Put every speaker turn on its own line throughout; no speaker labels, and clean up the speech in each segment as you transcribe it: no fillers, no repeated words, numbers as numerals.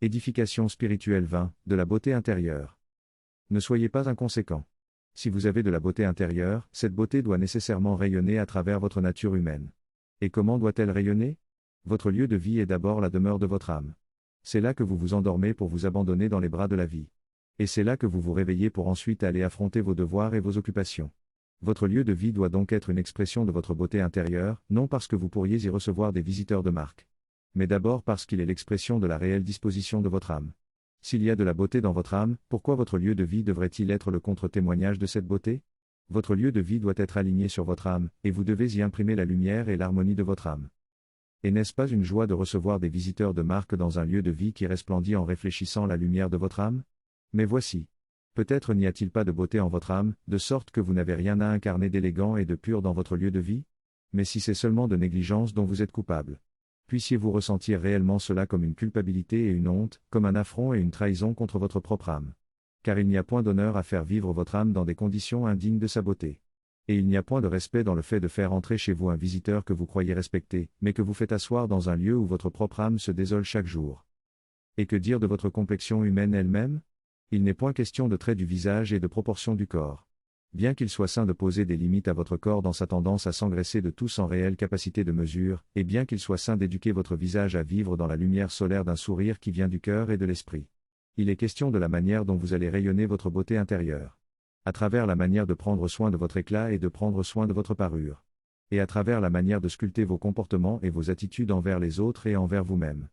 Édification spirituelle 20, de la beauté intérieure. Ne soyez pas inconséquents. Si vous avez de la beauté intérieure, cette beauté doit nécessairement rayonner à travers votre nature humaine. Et comment doit-elle rayonner? Votre lieu de vie est d'abord la demeure de votre âme. C'est là que vous vous endormez pour vous abandonner dans les bras de la vie. Et c'est là que vous vous réveillez pour ensuite aller affronter vos devoirs et vos occupations. Votre lieu de vie doit donc être une expression de votre beauté intérieure, non parce que vous pourriez y recevoir des visiteurs de marque, mais d'abord parce qu'il est l'expression de la réelle disposition de votre âme. S'il y a de la beauté dans votre âme, pourquoi votre lieu de vie devrait-il être le contre-témoignage de cette beauté? Votre lieu de vie doit être aligné sur votre âme, et vous devez y imprimer la lumière et l'harmonie de votre âme. Et n'est-ce pas une joie de recevoir des visiteurs de marque dans un lieu de vie qui resplendit en réfléchissant la lumière de votre âme? Mais voici. Peut-être n'y a-t-il pas de beauté en votre âme, de sorte que vous n'avez rien à incarner d'élégant et de pur dans votre lieu de vie? Mais si c'est seulement de négligence dont vous êtes coupable, puissiez-vous ressentir réellement cela comme une culpabilité et une honte, comme un affront et une trahison contre votre propre âme. Car il n'y a point d'honneur à faire vivre votre âme dans des conditions indignes de sa beauté. Et il n'y a point de respect dans le fait de faire entrer chez vous un visiteur que vous croyez respecter, mais que vous faites asseoir dans un lieu où votre propre âme se désole chaque jour. Et que dire de votre complexion humaine elle-même? Il n'est point question de traits du visage et de proportions du corps. Bien qu'il soit sain de poser des limites à votre corps dans sa tendance à s'engraisser de tout sans réelle capacité de mesure, et bien qu'il soit sain d'éduquer votre visage à vivre dans la lumière solaire d'un sourire qui vient du cœur et de l'esprit. Il est question de la manière dont vous allez rayonner votre beauté intérieure. À travers la manière de prendre soin de votre éclat et de prendre soin de votre parure. Et à travers la manière de sculpter vos comportements et vos attitudes envers les autres et envers vous-même.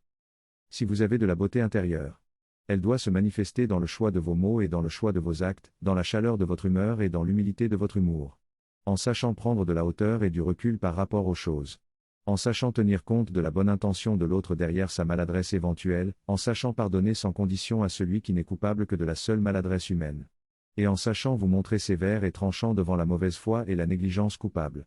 Si vous avez de la beauté intérieure, elle doit se manifester dans le choix de vos mots et dans le choix de vos actes, dans la chaleur de votre humeur et dans l'humilité de votre humour. En sachant prendre de la hauteur et du recul par rapport aux choses. En sachant tenir compte de la bonne intention de l'autre derrière sa maladresse éventuelle, en sachant pardonner sans condition à celui qui n'est coupable que de la seule maladresse humaine. Et en sachant vous montrer sévère et tranchant devant la mauvaise foi et la négligence coupable.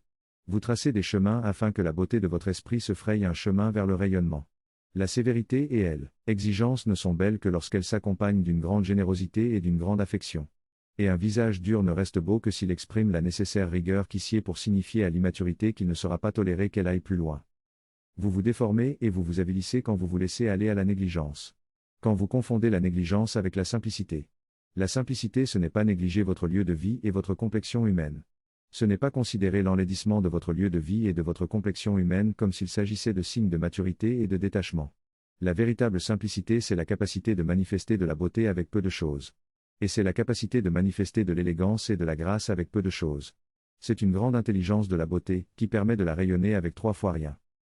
Vous tracez des chemins afin que la beauté de votre esprit se fraye un chemin vers le rayonnement. La sévérité et l'exigence ne sont belles que lorsqu'elles s'accompagnent d'une grande générosité et d'une grande affection. Et un visage dur ne reste beau que s'il exprime la nécessaire rigueur qui sied pour signifier à l'immaturité qu'il ne sera pas toléré qu'elle aille plus loin. Vous vous déformez et vous vous avilissez quand vous vous laissez aller à la négligence. Quand vous confondez la négligence avec la simplicité. La simplicité, ce n'est pas négliger votre lieu de vie et votre complexion humaine. Ce n'est pas considérer l'enlaidissement de votre lieu de vie et de votre complexion humaine comme s'il s'agissait de signes de maturité et de détachement. La véritable simplicité, c'est la capacité de manifester de la beauté avec peu de choses. Et c'est la capacité de manifester de l'élégance et de la grâce avec peu de choses. C'est une grande intelligence de la beauté, qui permet de la rayonner avec 3 fois rien.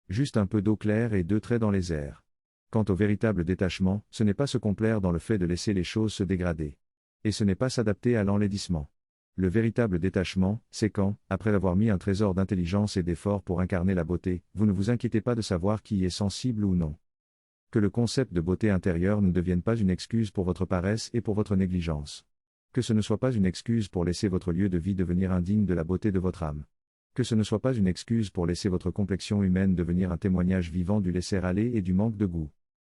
Juste un peu d'eau claire et 2 traits dans les airs. Quant au véritable détachement, ce n'est pas se complaire dans le fait de laisser les choses se dégrader. Et ce n'est pas s'adapter à l'enlaidissement. Le véritable détachement, c'est quand, après avoir mis un trésor d'intelligence et d'effort pour incarner la beauté, vous ne vous inquiétez pas de savoir qui y est sensible ou non. Que le concept de beauté intérieure ne devienne pas une excuse pour votre paresse et pour votre négligence. Que ce ne soit pas une excuse pour laisser votre lieu de vie devenir indigne de la beauté de votre âme. Que ce ne soit pas une excuse pour laisser votre complexion humaine devenir un témoignage vivant du laisser-aller et du manque de goût.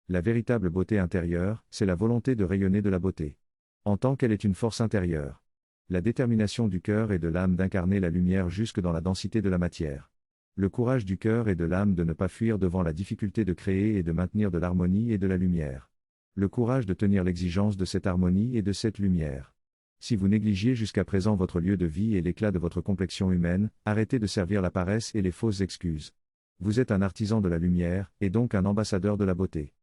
La véritable beauté intérieure, c'est la volonté de rayonner de la beauté. En tant qu'elle est une force intérieure. La détermination du cœur et de l'âme d'incarner la lumière jusque dans la densité de la matière. Le courage du cœur et de l'âme de ne pas fuir devant la difficulté de créer et de maintenir de l'harmonie et de la lumière. Le courage de tenir l'exigence de cette harmonie et de cette lumière. Si vous négligiez jusqu'à présent votre lieu de vie et l'éclat de votre complexion humaine, arrêtez de servir la paresse et les fausses excuses. Vous êtes un artisan de la lumière, et donc un ambassadeur de la beauté.